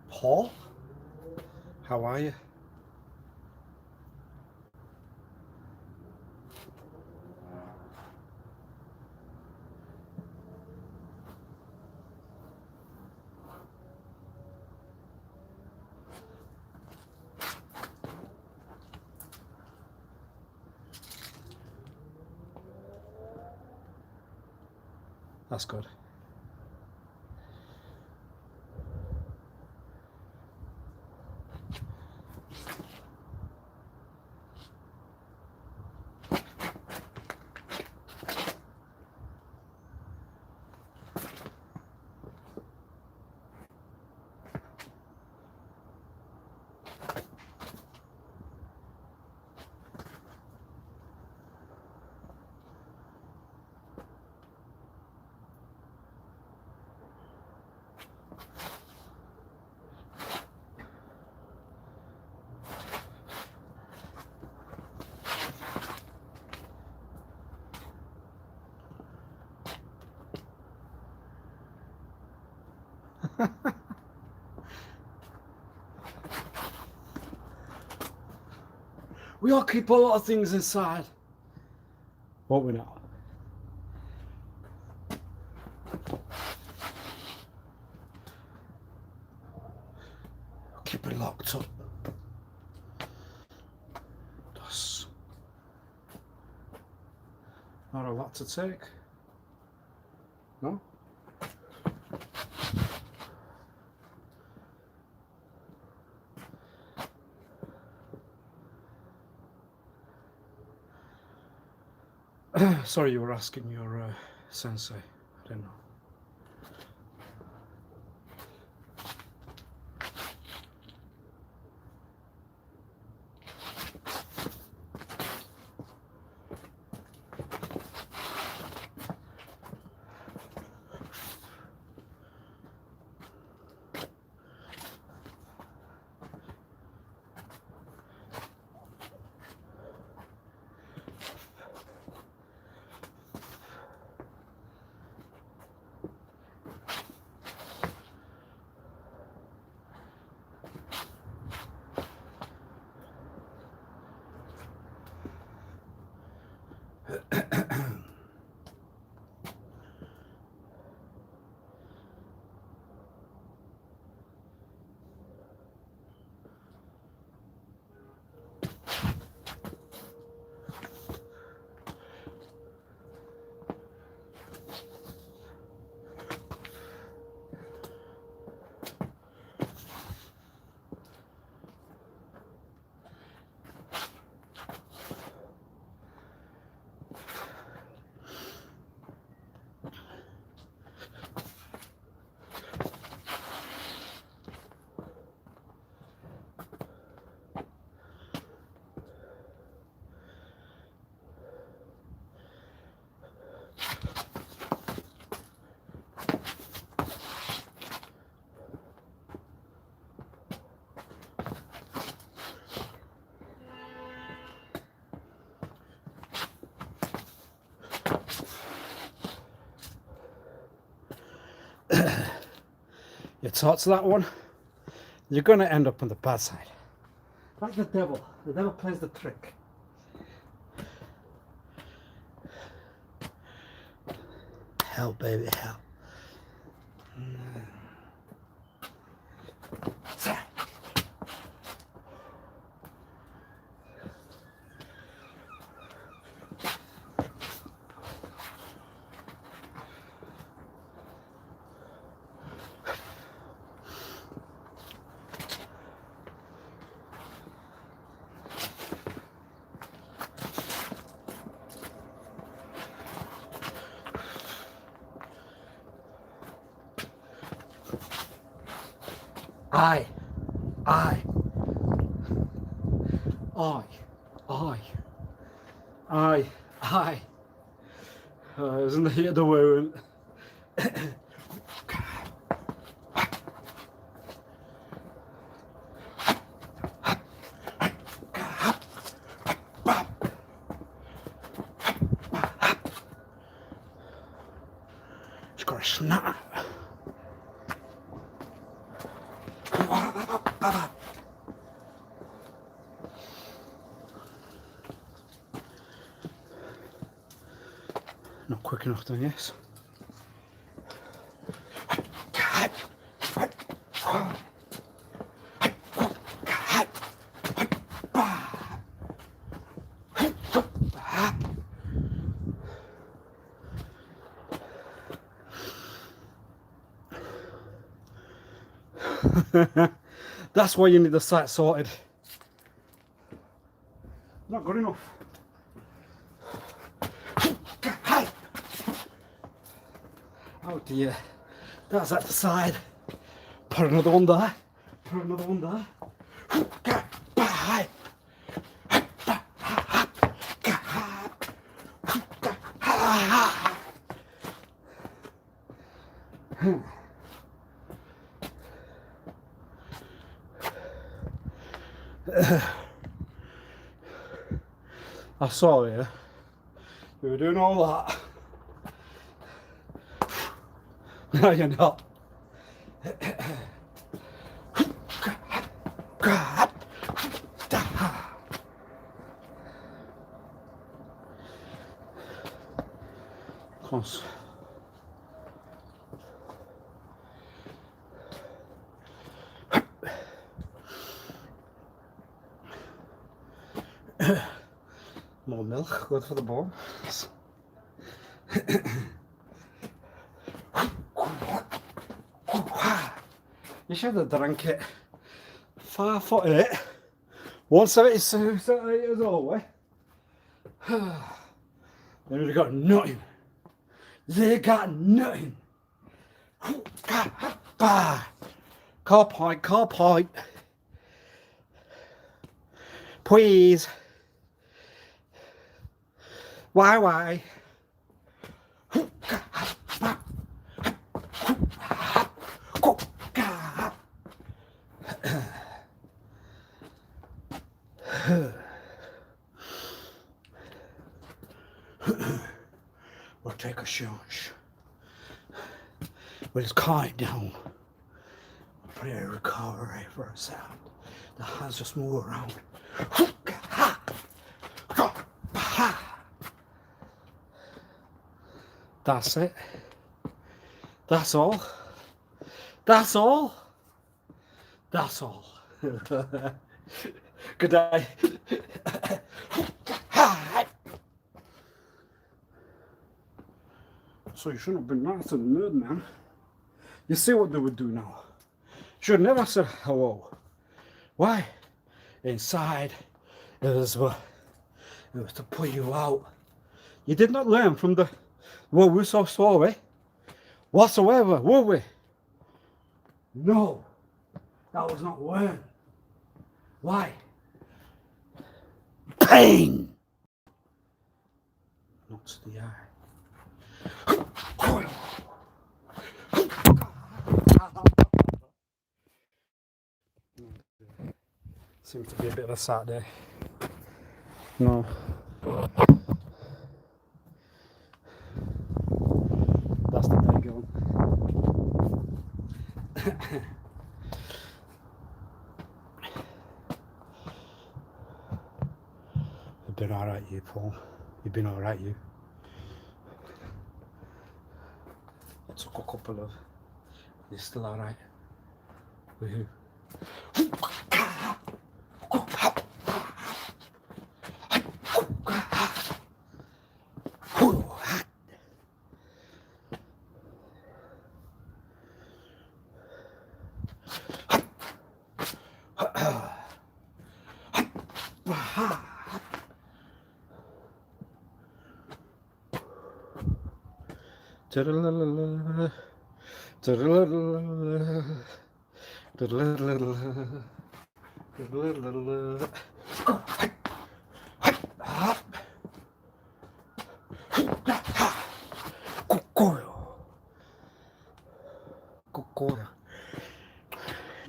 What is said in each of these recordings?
Paul, how are you? That's good. We all keep a lot of things inside. Won't we not? Keep it locked up. That's not a lot to take. No? Sorry, you were asking your sensei. I don't know. You talk to that one, you're going to end up on the bad side. Like the devil. The devil plays the trick. Hell, baby, hell. I, I, I, I, I, I. Isn't the heat of the wound? She's got a snap. Not quick enough then, yes. That's why you need the site sorted. Not good enough. Oh dear. That's at the side. Put another one there. Put another one there. I saw you. You were doing all that. No, you're not. Close. More milk, good for the bones. You should have drank it. 5'8", 172 centimetres away. They got nothing. They got nothing. Car point. Please. Why? We'll take a chance. We'll just calm down. Play a recovery for a sound. The hands just move around. That's it. That's all. That's all. That's all. Good day. So you shouldn't have been nice to the nerd, man. You see what they would do now. Should have never said hello. Why? Inside, it was to put you out. You did not learn from the well, we're so sorry whatsoever, were we? No, that was not learned. Why? Pain. Not to the eye. Seems to be a bit of a sad day. No. That's the day going. You've been alright, you, Paul. You've been alright, you. I took a couple of. You're still alright. With who?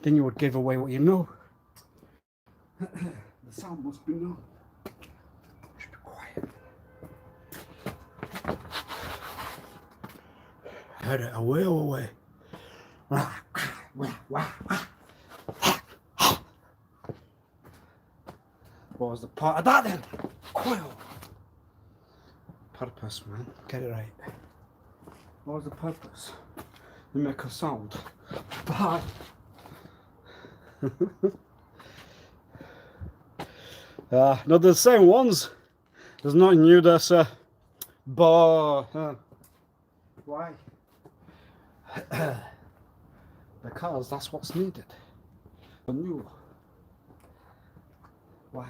then you would give away what you know. The sound must be known. Should be quiet. Heard it away. What was the part of that then? Coil. Purpose, man. Get it right. What was the purpose? You make a sound. Bye. No, the same ones. There's nothing new. There's but why? Because that's what's needed. New. Why?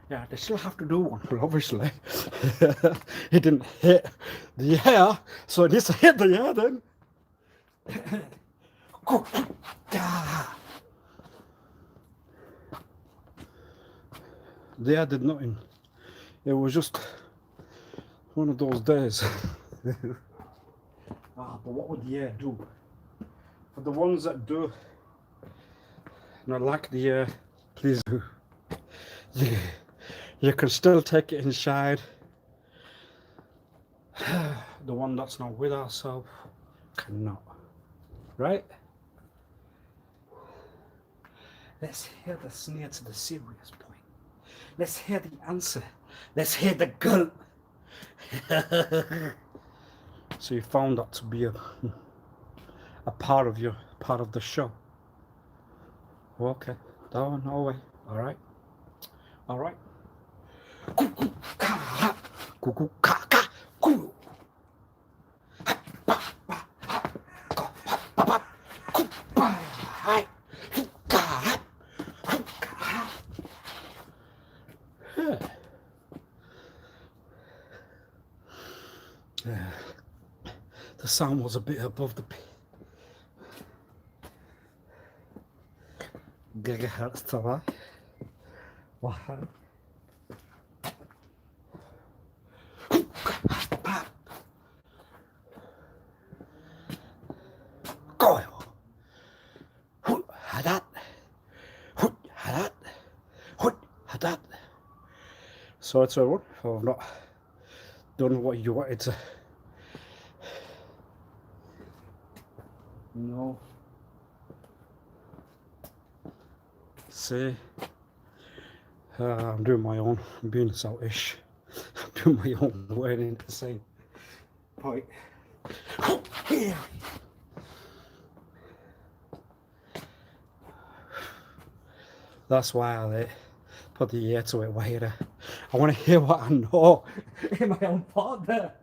Yeah, they still have to do one, obviously. It didn't hit the air, so it needs to hit the air then. The air did nothing. It was just one of those days. But what would the air do? For the ones that do not like the air, please do. You can still take it inside. The one that's not with ourselves cannot. Right? Let's hear the sneer to the serious point. Let's hear the answer. Let's hear the gulp. So you found that to be a part of the show. Okay. Down, no way. Alright. Alright. The sound was a bit above the gigahertz to that. Wow. So it's everyone. I've not done what you wanted to. No. See, I'm doing my own. I'm being selfish. I'm doing my own way into the same point. That's why I put the ear to it wider. I want to hear what I know in my own part there.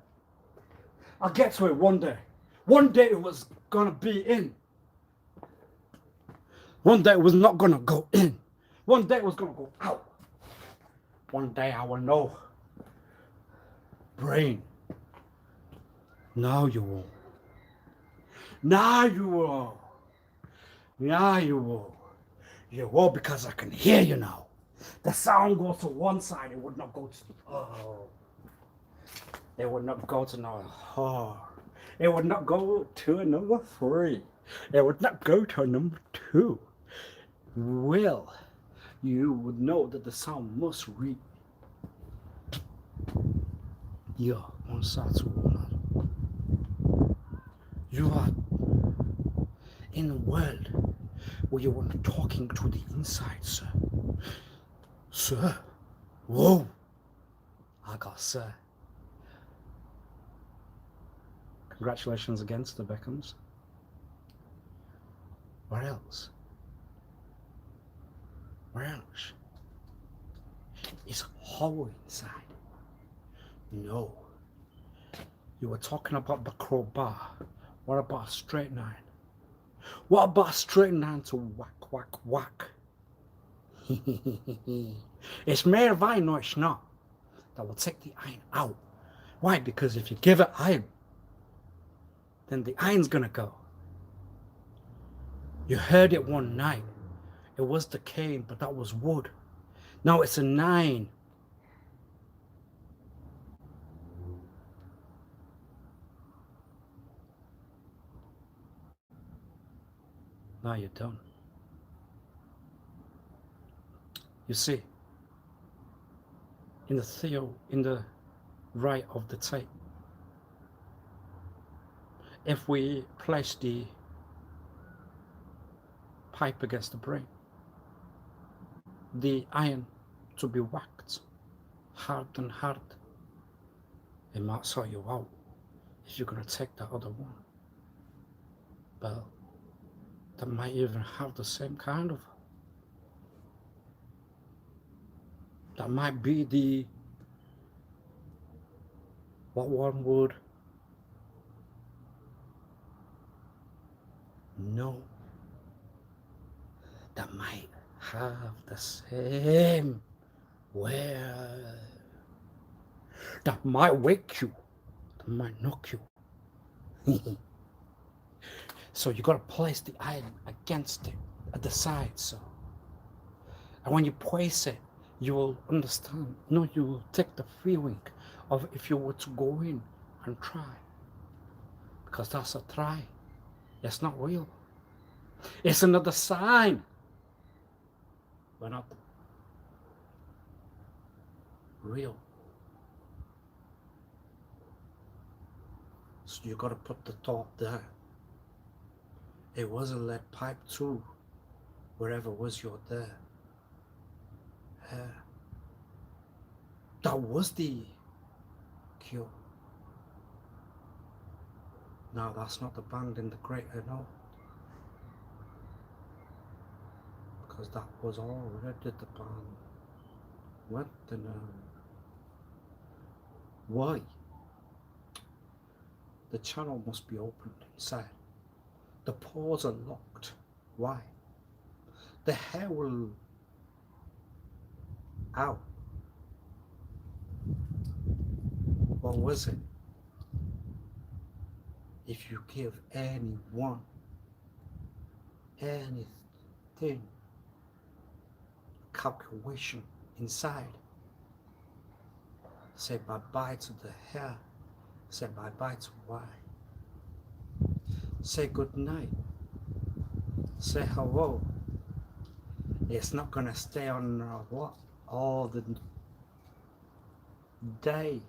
I'll get to it one day. One day it was gonna be in. One day it was not gonna go in. One day it was gonna go out. One day I will know. Brain. Now you will. Now you will. Now you will. You will because I can hear you now. The sound goes to one side, it would not go to it would not go to number 4. It would not go to number 3. It would not go to number 2. Well, you would know that the sound must reach one side to another. You are in a world where you are talking to the inside, sir. Sir? Whoa! I got sir. Congratulations again to the Beckhams. Where else? Where else? It's hollow inside. No. You were talking about the crowbar. What about a straight 9? What about a straight 9 to whack, whack, whack? It's made of iron, no it's not. That will take the iron out. Why? Because if you give it iron, then the iron's gonna go. You heard it one night. It was the cane, but that was wood. Now it's a 9. No, you don't. You see, in the right of the tape, if we place the pipe against the brain, the iron to be whacked hard and hard, it might sort you out if you're going to take that other one. But that might even have the same kind of, that might be the, what one would know, that might have the same where, that might wake you, that might knock you. So you got to place the iron against it at the side, so, and when you place it, you will understand. No, you will take the feeling of if you were to go in and try, because that's a try. It's not real. It's another sign we're not real. So you got to put the thought there. It was a lead pipe too, wherever was you're there. That was the cure. Now that's not the band in the greater north, because that was already the band. What the why? The channel must be opened inside. The pores are locked. Why? The hair will out. What was it? If you give anyone anything, calculation inside, say bye-bye to the hair, say bye-bye to why, say good night, say hello. It's not gonna stay on what all the day,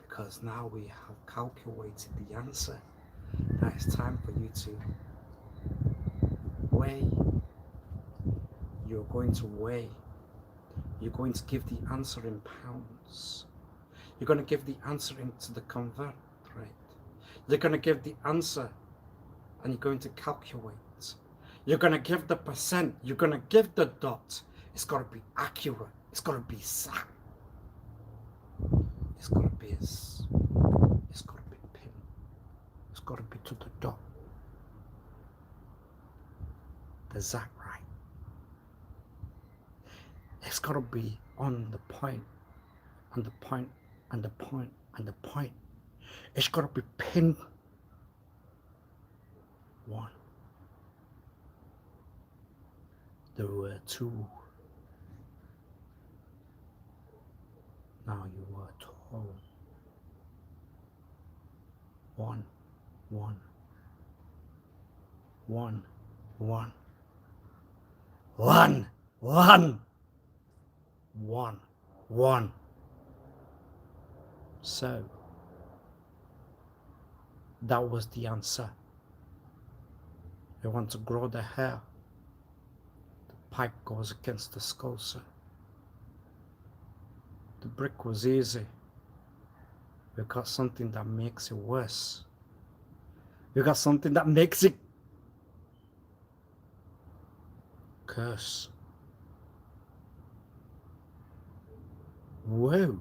because now we have calculated the answer. Now it's time for you to weigh. You're going to weigh. You're going to give the answer in pounds. You're going to give the answer into the convert rate. You're going to give the answer and you're going to calculate. You're going to give the percent. You're going to give the dot. It's got to be accurate. It's got to be exact. It's got to be it's got to be pin. It's got to be to the dot. The exact right. It's got to be on the point, and the point, and the point, and the point. It's got to be pinned. One. There were two. Now you are told. One, one, one, one, one, one, one, one. So that was the answer. You want to grow the hair. The pipe goes against the skull, sir. The brick was easy. We got something that makes it worse. We got something that makes it curse. Whoa.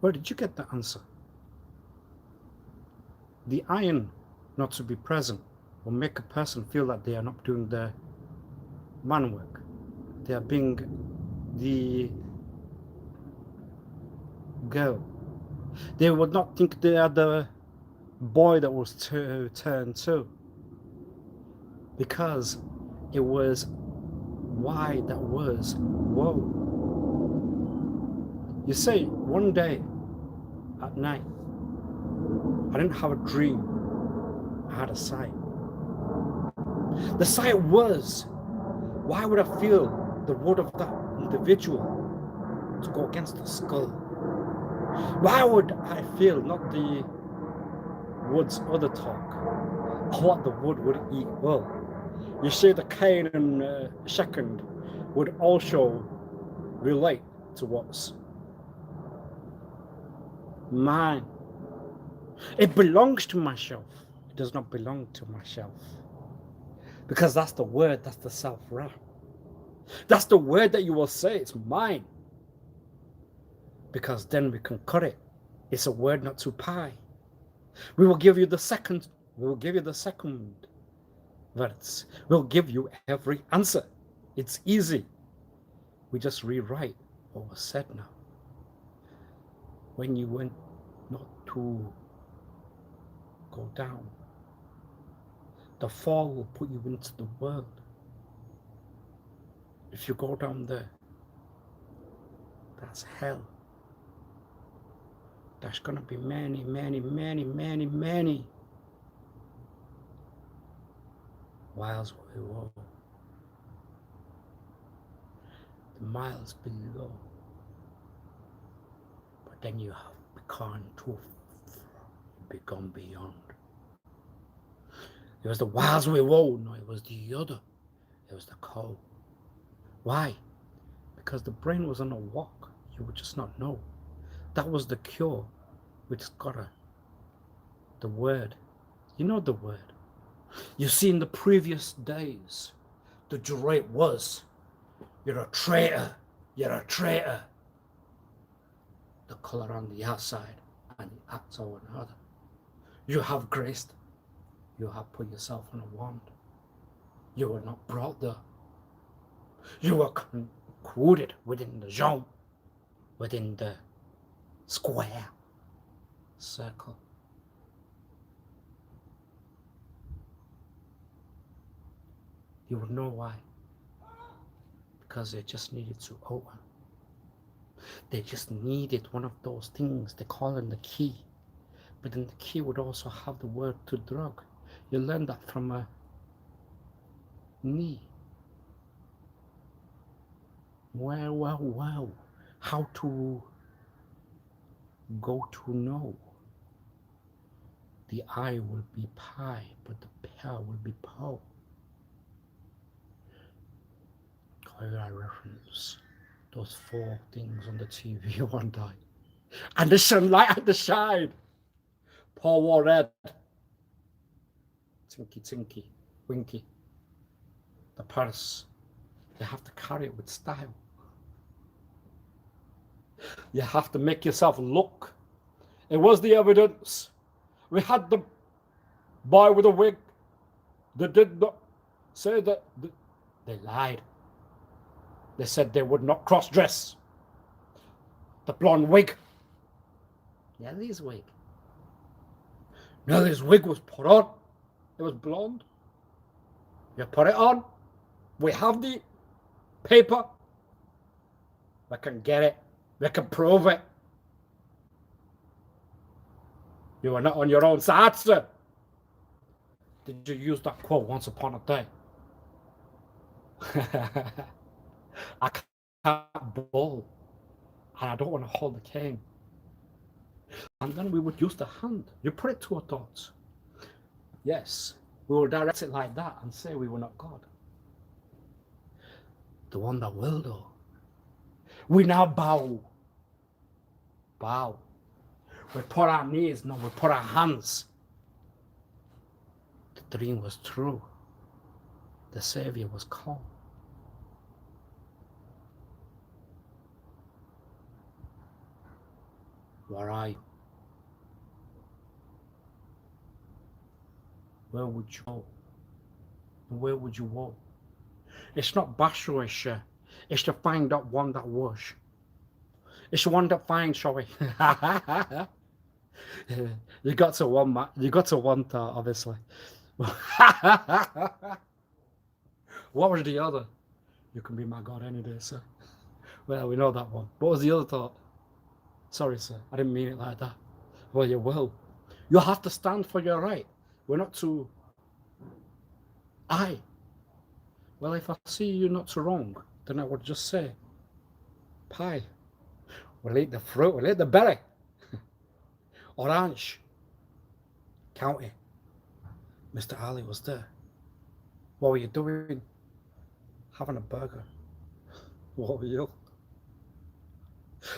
Where did you get the answer? The iron not to be present will make a person feel that they are not doing their man work. They are being the girl. They would not think they are the boy that was turned to, because it was why that was whoa. You say one day at night, I didn't have a dream, I had a sight. The sight was, why would I feel the word of that individual to go against the skull? Why would I feel not the wood's other talk, or what the wood would eat? Well, you see, the Cain and Shechem would also relate to what's mine. It belongs to myself. It does not belong to myself. Because that's the word, that's the self-ra. That's the word that you will say, it's mine. Because then we can cut it. It's a word not to pie. We will give you the second verse. We'll give you every answer. It's easy. We just rewrite what was said now. When you went not to go down, the fall will put you into the world. If you go down there, that's hell. There's gonna be many, many, many, many, many miles below. The miles below. But then you have become too far, become beyond. It was the miles below, no, it was the other. It was the cold. Why? Because the brain was on a walk. You would just not know. That was the cure. We just got the word. You know the word. You see, in the previous days, the durate was, you're a traitor, you're a traitor. The color on the outside and the acts on another. You have graced. You have put yourself on a wand. You were not brought there. You were concluded within the zone, within the square, circle. You would know why. Because they just needed to open. They just needed one of those things, they call it the key. But then the key would also have the word to drug. You learn that from a knee. Well, how to go to know. The I will be pi, but the pear will be po. I reference those 4 things on the TV one day. And the sunlight and the shine. Paul wore red. Tinky, tinky, winky. The purse. You have to carry it with style. You have to make yourself look. It was the evidence. We had the boy with a wig. They did not say that. They lied. They said they would not cross-dress. The blonde wig. Nelly's wig. Nelly's wig was put on. It was blonde. You put it on. We have the paper. We can get it. We can prove it. You are not on your own side, sir. Did you use that quote once upon a day? I can't bowl. And I don't want to hold the cane. And then we would use the hand. You put it to our thoughts. Yes, we will direct it like that and say we were not God. The one that will, though. We now bow. Bow. We put our knees, no, we put our hands. The dream was true. The Savior was called. Where are you? Where would you go? Where would you go? It's not Bashoish. It's to find that one that was. It's the one that finds, sorry. You got to one, you got to one thought, obviously. What was the other? You can be my God any day, sir. Well, we know that one. What was the other thought? Sorry, sir, I didn't mean it like that. Well, you will. You have to stand for your right. We're not to Well, if I see you're not so wrong, then I would just say, pie. We'll eat the fruit, we'll eat the berry. Orange County. Mr. Ali was there. What were you doing? Having a burger. What were you?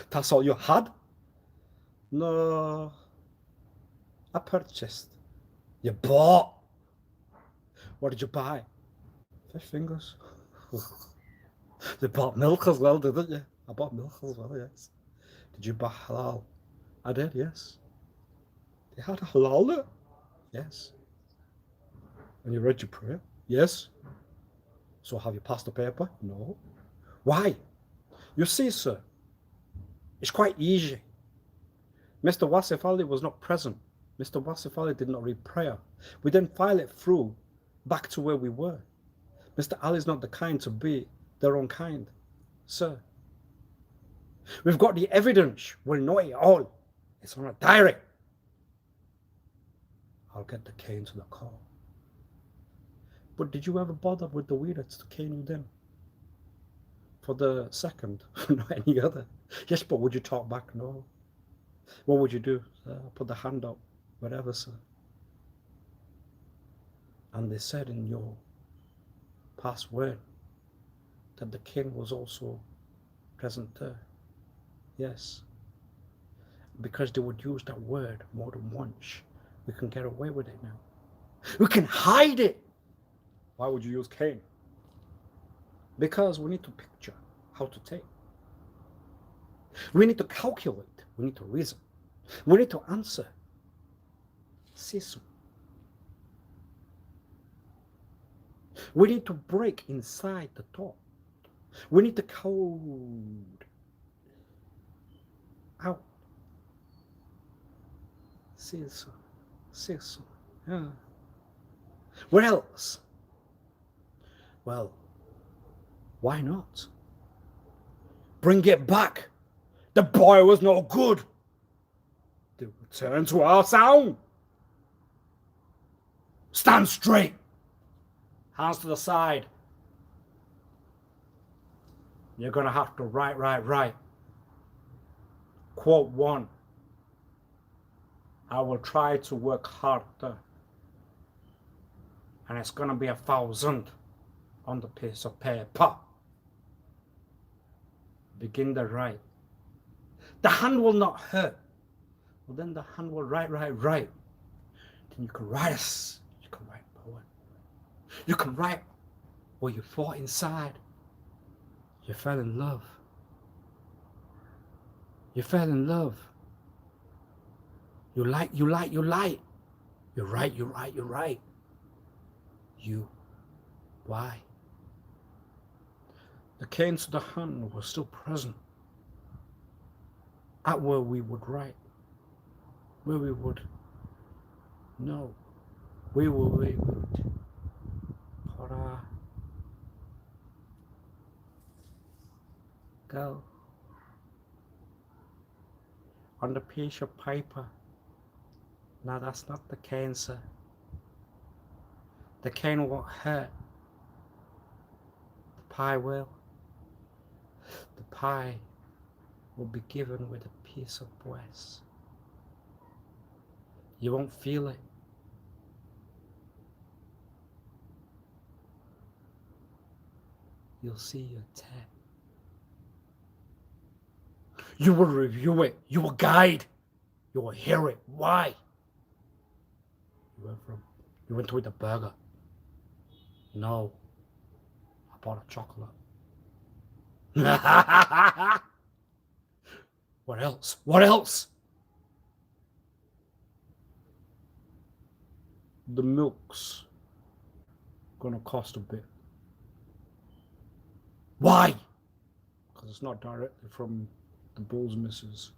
That's all you had? No. I purchased. You bought. What did you buy? Fish fingers. They bought milk as well, didn't you? I bought milk as well, yes. Did you buy halal? I did, yes. They had a halal there? Yes. And you read your prayer? Yes. So have you passed the paper? No. Why? You see, sir, it's quite easy. Mr. Wasif Ali was not present. Mr. Wasif Ali did not read prayer. We then file it through back to where we were. Mr. Ali is not the kind to be their own kind, sir. We've got the evidence. We'll know it all. It's on a diary. I'll get the cane to the call. But did you ever bother with the weirdos to cane you then? For the second, not any other. Yes, but would you talk back? No. What would you do? Put the hand up, whatever, sir. And they said in your past word that the king was also present there. Yes. Because they would use that word more than once, we can get away with it now. We can hide it. Why would you use Cain? Because we need to picture how to take. We need to calculate. We need to reason. We need to answer. System. We need to break inside the thought. We need to code out. System. Yeah. What else? Well, why not? Bring it back. The boy was no good. They return to our sound. Stand straight. Hands to the side. You're going to have to write. Quote 1. I will try to work harder. And it's going to be 1,000 on the piece of paper. Begin the write. The hand will not hurt. Well, then the hand will write. Then you can write us. You can write poem. You can write what you fought inside. You fell in love. You fell in love. You like. You write. You. Why? The canes of the hand were still present. At where we would write. Where we would know. We would put our go on the piece of paper. Now that's not the cane, sir. The cane won't hurt. The pie will. The pie will be given with a piece of breast. You won't feel it. You'll see your tear. You will review it. You will guide. You will hear it. Why? You went to eat a burger. No. I bought a chocolate. What else? What else? The milk's gonna cost a bit. Why? Because it's not directly from the bull's missus.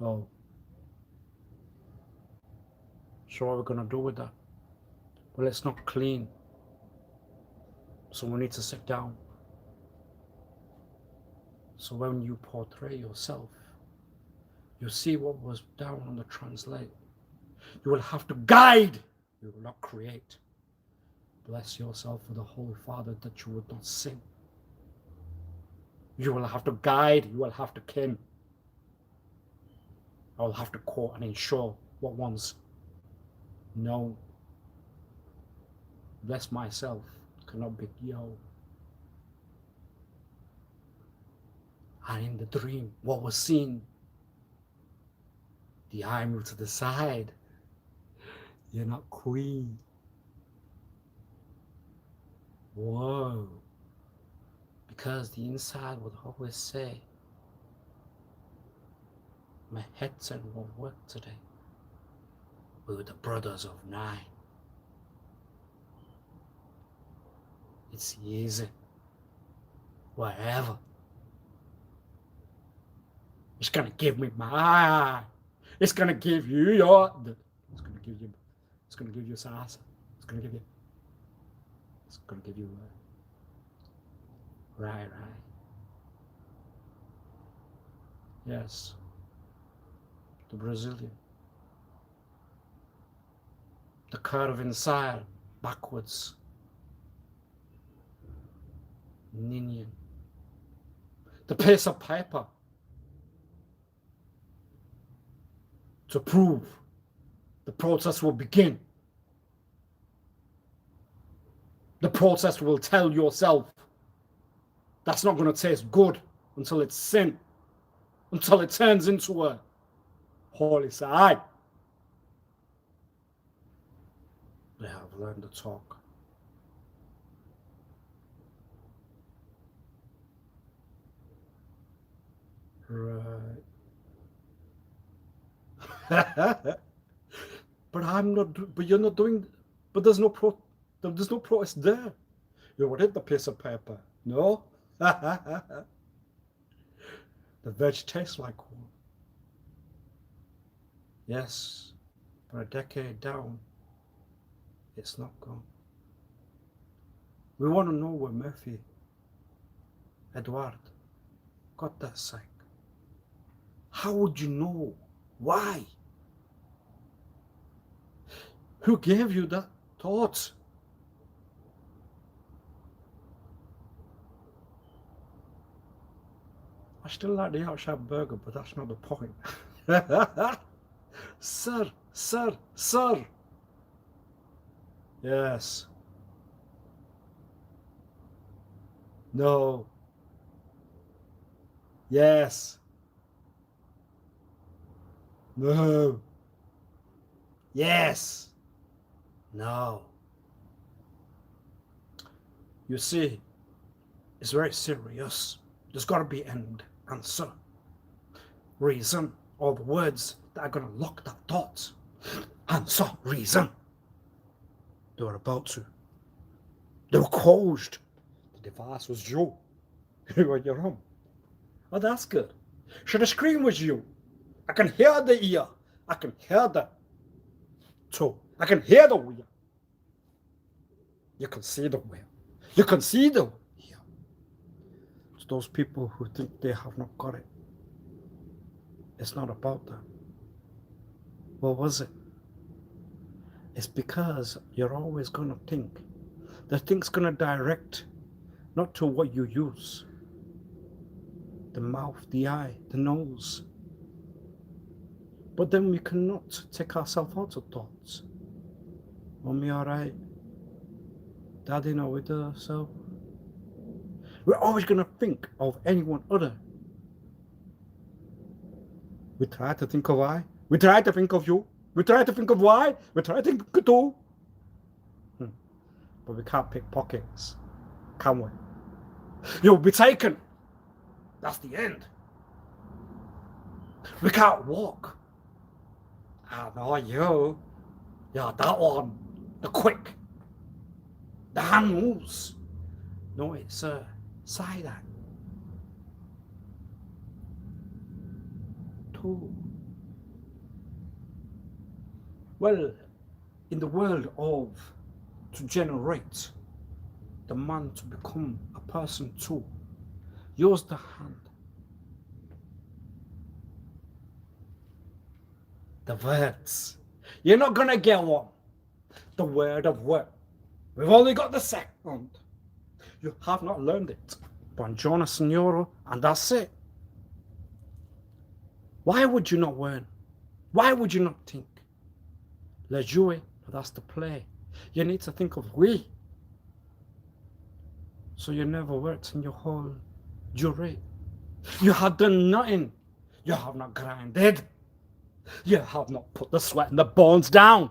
Oh. So what are we gonna do with that? Well, it's not clean. So we need to sit down. So when you portray yourself, you see what was down on the translate. You will have to guide. You will not create. Bless yourself for the Holy Father that you would not sin. You will have to guide, you will have to ken. I will have to court and ensure what one's known. Bless myself, cannot be yo. And in the dream, what was seen? The eye moved to the side. You're not queen. Whoa. Because the inside would always say, my headset won't work today. We were the brothers of 9. It's easy. Whatever. It's gonna give me my eye. It's gonna give you your. It's gonna give you. It's gonna give you salsa. It's gonna give you. It's gonna give you. Right. Yes. The Brazilian. The curve inside, backwards. Ninian. The piece of paper. To prove the process will begin. The process will tell yourself that's not going to taste good until it's sin, until it turns into a holy side. They have learned to talk. Right. But I'm not. But you're not doing. But there's no protest there. You would hit the piece of paper. No. The veg tastes like one. Yes, but a decade down, it's not gone. We want to know where Murphy, Edward, got that psych. How would you know? Why? Who gave you that thought? I still like the outside burger, but that's not the point. Sir. Yes. No. Yes. No. Yes. No. You see, it's very serious. There's got to be an answer. Reason, all the words that are going to lock that thought. Answer, reason. They were about to. They were closed. The device was you. You were your own. Oh, that's good. So the screen was you. I can hear the ear. I can hear the toe. I can hear the wheel. You can see the wheel. You can see the wheel. It's those people who think they have not got it. It's not about that. What was it? It's because you're always going to think. The thing's going to direct not to what you use. The mouth, the eye, the nose. But then we cannot take ourselves out of thoughts. Mommy, alright? Daddy, no, we do so. We're always going to think of anyone other. We try to think of I. We try to think of you. We try to think of why. We try to think of you. But we can't pick pockets, can we? You'll be taken. That's the end. We can't walk. I know you. You're that one. The quick. The hand moves. No, it's a side eye. Two. Well, in the world of to generate the man to become a person too, use the hand. The words. You're not gonna get one. The word of what? We've only got the second. You have not learned it. Buongiorno, signoro, and that's it. Why would you not learn? Why would you not think? Le jouer, that's to play. You need to think of we. So you never worked in your whole durée. You have done nothing. You have not grinded. You have not put the sweat and the bones down.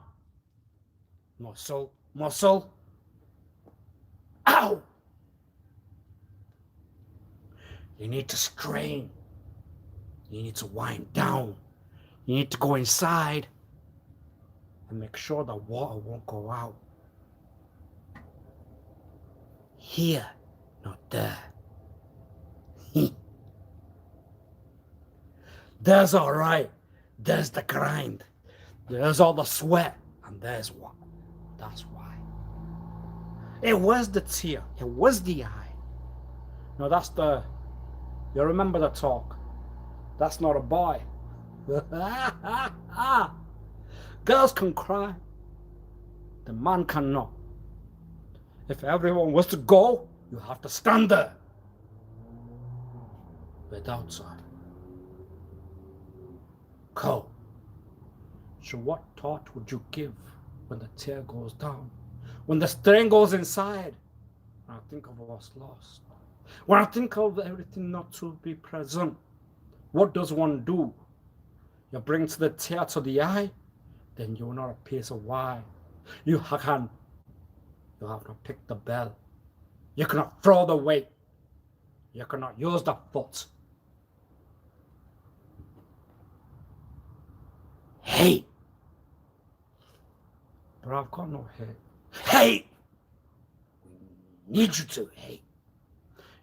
Muscle, muscle. Ow! You need to strain. You need to wind down. You need to go inside and make sure the water won't go out. Here, not there. There's all right. There's the grind. There's all the sweat. And there's what? That's why. It was the tear. It was the eye. No, that's the... You remember the talk. That's not a boy. Girls can cry. The man cannot. If everyone was to go, you have to stand there. Without side. Go. So what thought would you give when the tear goes down? When the strain goes inside? When I think of what's lost. When I think of everything not to be present. What does one do? You bring the tear to the eye, then you're not a piece of wine. You have not picked the bell. You cannot throw the weight. You cannot use the foot. Hate. But I've got no hate. Hate! We need you to hate.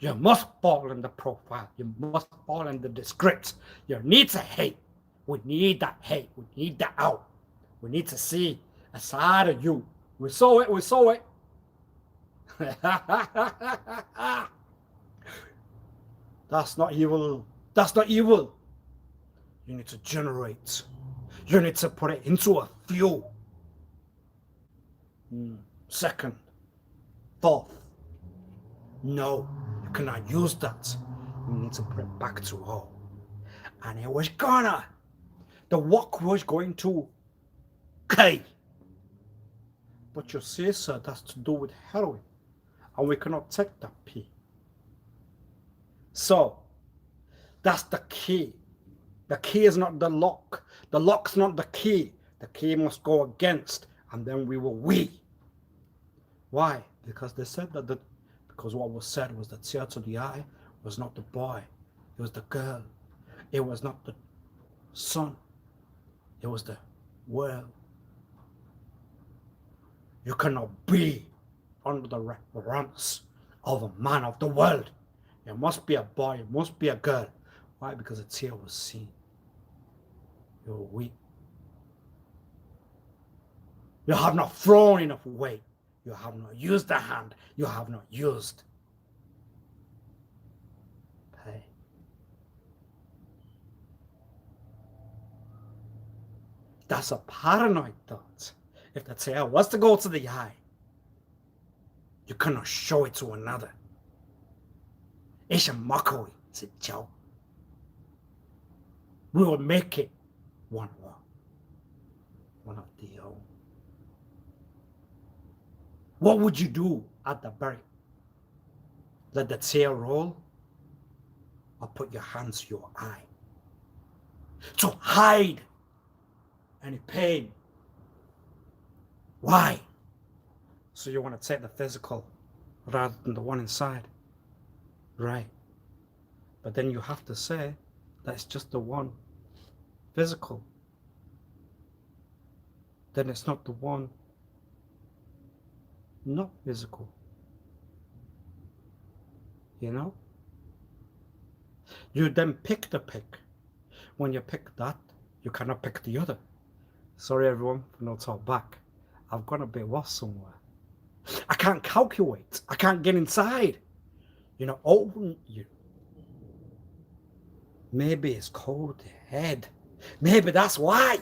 You must fall in the profile. You must fall in the script. You need to hate. We need that hate. We need that out. We need to see a side of you. We saw it. We saw it. That's not evil. That's not evil. You need to generate. You need to put it into a fuel. Second. Fourth. No, you cannot use that. You need to put it back to home. And it was gonna. The work was going to. Okay. But you see, sir, that's to do with heroin. And we cannot take that P. So, that's the key. The key is not the lock. The lock's not the key. The key must go against, and then we will we. Why? Because they said that because what was said was that tear to the eye was not the boy. It was the girl. It was not the son. It was the world. You cannot be under the reference of a man of the world. It must be a boy. It must be a girl. Why? Because a tear was seen. You were weak. You have not thrown enough weight. You have not used the hand. You have not used pay. That's a paranoid thought. If the tear was to go to the eye, you cannot show it to another. It's a mockery. It's a joke. We will make it one of the own. What would you do at the bury? Let the tear roll, or put your hands to your eye to hide any pain? Why? So you want to take the physical rather than the one inside, right? But then you have to say that it's just the one physical. Then it's not the one not physical. You know? You then pick the pick. When you pick that, you cannot pick the other. Sorry everyone for no talk back. I've gone a bit lost somewhere. I can't calculate. I can't get inside. You know, open you. Maybe it's cold head. Maybe that's why.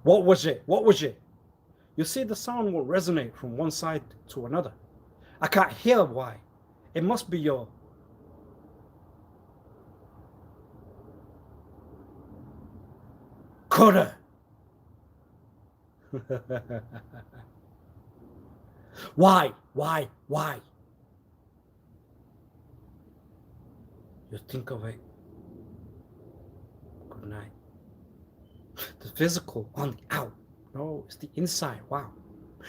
What was it? What was it? You see, the sound will resonate from one side to another. I can't hear why. It must be your coulda. Why? You think of it. Good night. The physical on the out. No, it's the inside. Wow.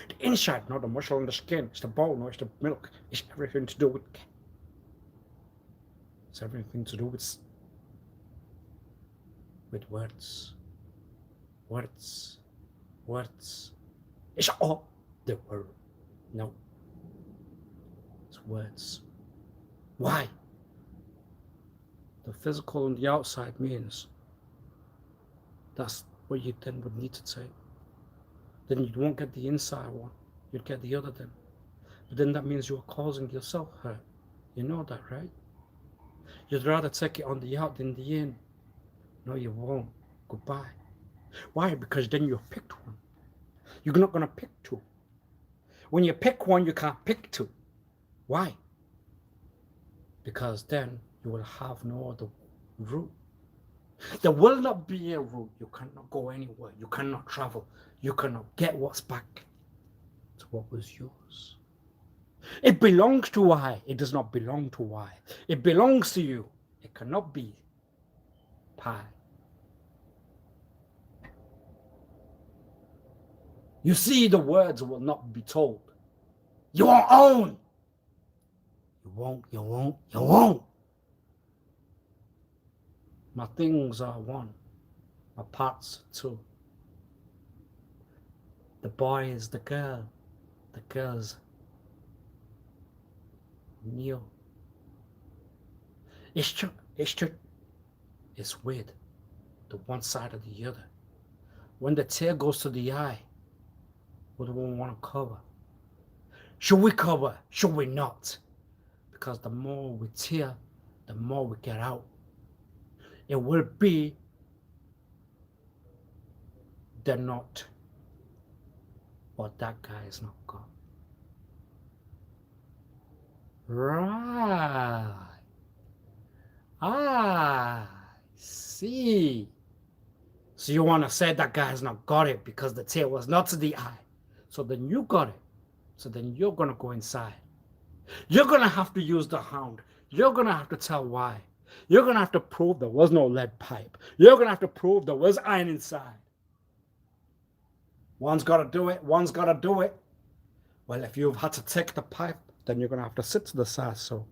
The inside, not the muscle and the skin. It's the bone, no, it's the milk. It's everything to do with. It's everything to do with words. Words. It's all the word. No. It's words. Why? The physical on the outside means that's what you then would need to say. Then you won't get the inside one. You'd get the other then. But then that means you're causing yourself hurt. You know that, right? You'd rather take it on the out than the in. No, you won't. Goodbye. Why? Because then you picked one. You're not going to pick two. When you pick one, you can't pick two. Why? Because then you will have no other route. There will not be a route. You cannot go anywhere. You cannot travel. You cannot get what's back to what was yours. It belongs to I. It does not belong to I. It belongs to you. It cannot be pie. You see, the words will not be told. You won't own. You won't. My things are one. My parts are two. The boy is the girl. The girl's new. It's true. It's weird. The one side or the other. When the tear goes to the eye, what do we want to cover? Should we cover? Should we not? Because the more we tear, the more we get out. It will be the not what that guy is not got. Right. I see. So you want to say that guy has not got it because the tail was not to the eye. So then you got it. So then you're going to go inside. You're going to have to use the hound. You're going to have to tell why. You're going to have to prove there was no lead pipe. You're going to have to prove there was iron inside. One's got to do it. One's got to do it. Well, if you've had to take the pipe, then you're going to have to sit to the side. So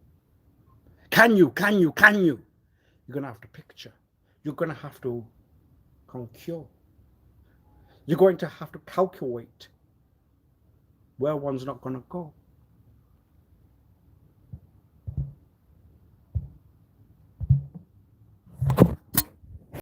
can you? You're going to have to picture. You're going to have to concur. You're going to have to calculate where one's not going to go.